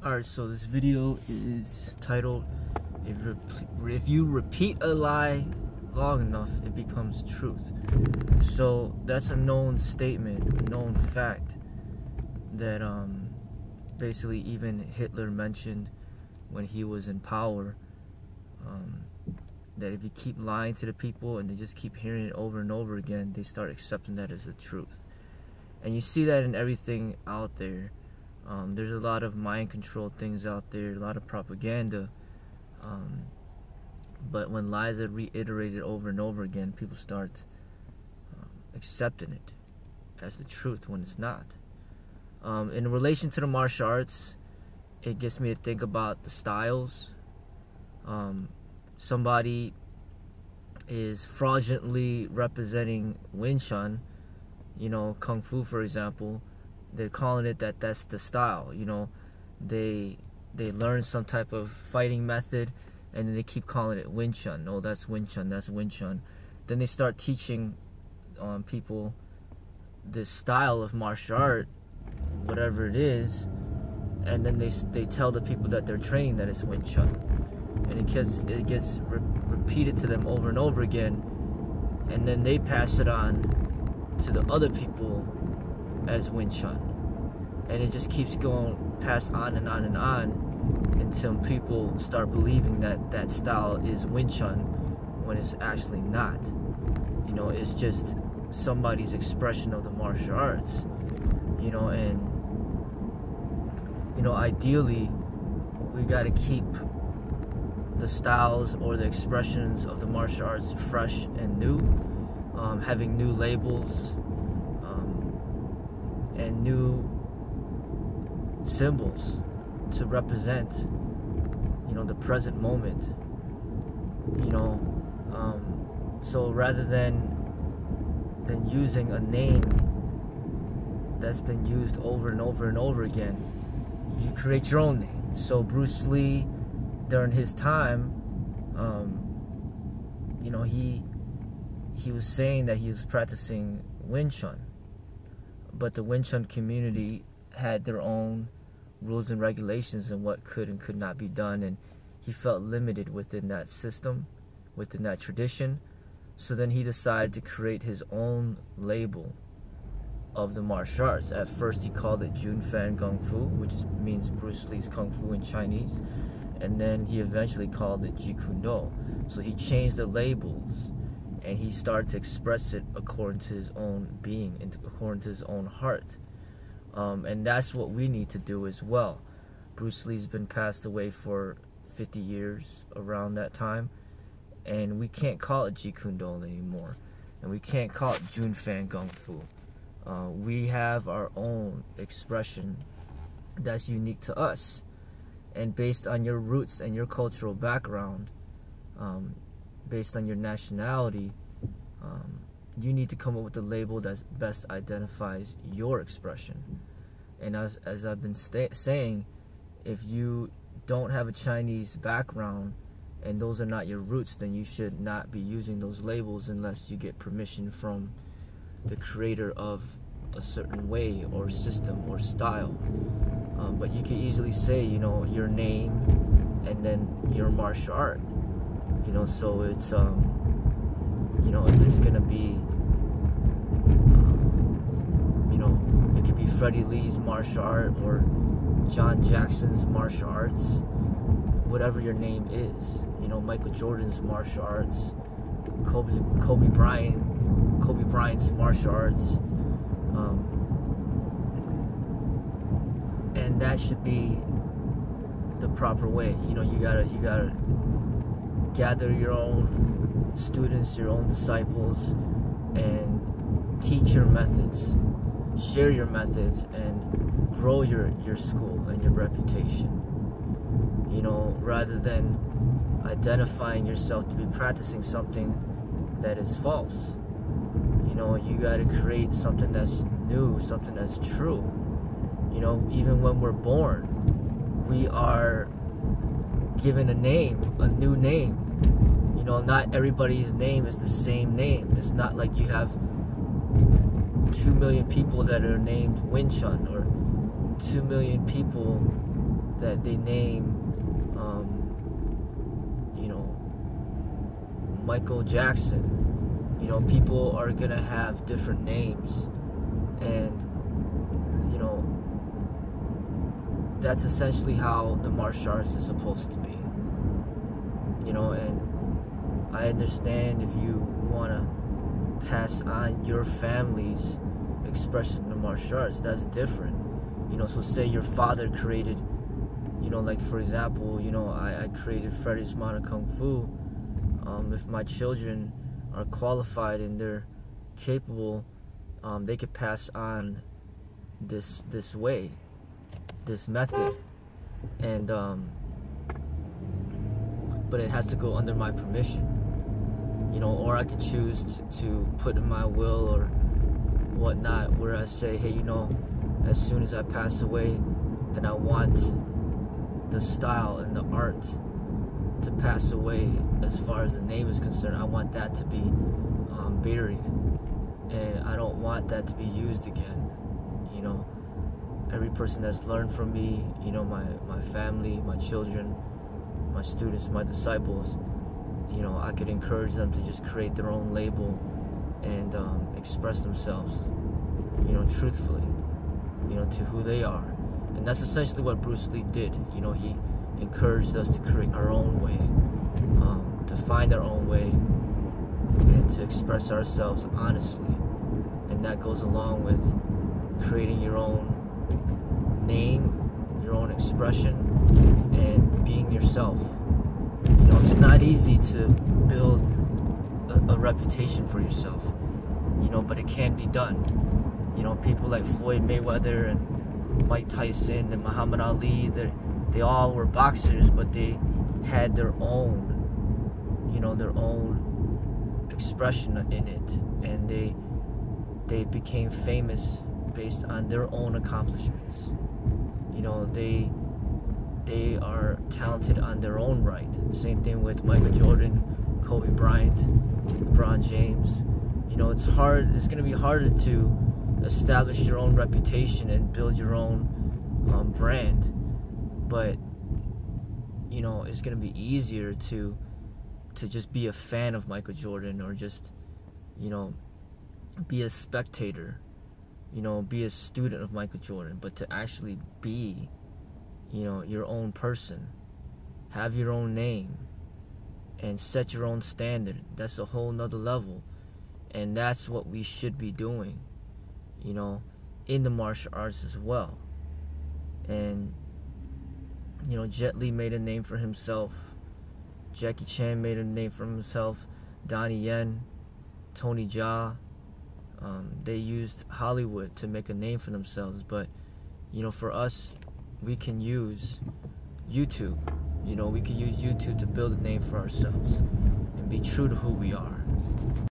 Alright, so this video is titled, if you repeat a lie long enough, it becomes truth. So that's a known statement, a known fact that basically even Hitler mentioned when he was in power, that if you keep lying to the people and they just keep hearing it over and over again, they start accepting that as the truth. And you see that in everything out there. There's a lot of mind control things out there, a lot of propaganda, but when lies are reiterated over and over again, people start accepting it as the truth when it's not. In relation to the martial arts, it gets me to think about the styles. Somebody is fraudulently representing Wing Chun, you know, Kung Fu for example. They're calling it that's the style, you know. They learn some type of fighting method and then they keep calling it Wing Chun. No, that's Wing Chun, that's Wing Chun. Then they start teaching people this style of martial art, whatever it is, and then they tell the people that they're training that it's Wing Chun. And it gets repeated to them over and over again, and then they pass it on to the other people as Wing Chun, and it just keeps going passed on and on and on until people start believing that that style is Wing Chun when it's actually not. You know, it's just somebody's expression of the martial arts, you know. And you know, ideally we got to keep the styles or the expressions of the martial arts fresh and new, having new labels and new symbols to represent, you know, the present moment, you know. So rather than using a name that's been used over and over and over again, you create your own name. So Bruce Lee, during his time, you know, he was saying that he was practicing Wing Chun, but the Wing Chun community had their own rules and regulations and what could and could not be done, and he felt limited within that system, within that tradition. So then he decided to create his own label of the martial arts. At first he called it Jun Fan Kung Fu, which means Bruce Lee's Kung Fu in Chinese, and then he eventually called it Jeet Kune Do. So he changed the labels and he started to express it according to his own being and according to his own heart. And that's what we need to do as well. Bruce Lee's been passed away for 50 years around that time, and we can't call it Jeet Kune Do anymore, and we can't call it Jun Fan Kung Fu. We have our own expression that's unique to us, and based on your roots and your cultural background, based on your nationality, you need to come up with a label that best identifies your expression. And as I've been saying, if you don't have a Chinese background and those are not your roots, then you should not be using those labels unless you get permission from the creator of a certain way or system or style. But you can easily say, you know, your name and then your martial art, you know. So it's you know, if it's gonna be you know, it could be Freddie Lee's martial art or John Jackson's martial arts, whatever your name is, you know, Michael Jordan's martial arts, Kobe Bryant's martial arts, and that should be the proper way. You know, you gotta gather your own students, your own disciples, and teach your methods, share your methods, and grow your school and your reputation. You know, rather than identifying yourself to be practicing something that is false. You know, you gotta create something that's new, something that's true. You know, even when we're born, we are given a name, a new name. You know, not everybody's name is the same name. It's not like you have 2 million people that are named Wing Chun, or 2 million people that they name, you know, Michael Jackson, you know, people are gonna have different names, and you know, that's essentially how the martial arts is supposed to be. You know, and I understand if you wanna pass on your family's expression of martial arts, that's different. You know, so say your father created, you know, like for example, you know, I created Freddy's Modern Kung Fu. If my children are qualified and they're capable, they could pass on this way, this method, and but it has to go under my permission, you know, or I could choose to put in my will or whatnot, where I say, hey, you know, as soon as I pass away, then I want the style and the art to pass away. As far as the name is concerned, I want that to be buried, and I don't want that to be used again. You know, every person that's learned from me, you know, my family, my children, my students, my disciples, you know, I could encourage them to just create their own label and express themselves, you know, truthfully, you know, to who they are. And that's essentially what Bruce Lee did. You know, he encouraged us to create our own way, to find our own way, and to express ourselves honestly. And that goes along with creating your own name, your own expression, and being yourself. You know, it's not easy to build a reputation for yourself, you know, but it can be done. You know, people like Floyd Mayweather and Mike Tyson and Muhammad Ali, they all were boxers, but they had their own, you know, their own expression in it, and they became famous based on their own accomplishments. You know, they are talented on their own right. Same thing with Michael Jordan, Kobe Bryant, LeBron James. You know, it's going to be harder to establish your own reputation and build your own brand, but you know, it's going to be easier to just be a fan of Michael Jordan, or just, you know, be a spectator, you know, be a student of Michael Jordan. But to actually be, you know, your own person, have your own name, and set your own standard, that's a whole nother level. And that's what we should be doing, you know, in the martial arts as well. And, you know, Jet Li made a name for himself. Jackie Chan made a name for himself. Donnie Yen, Tony Jaa. They used Hollywood to make a name for themselves. But, you know, for us, we can use YouTube. You know, we can use YouTube to build a name for ourselves and be true to who we are.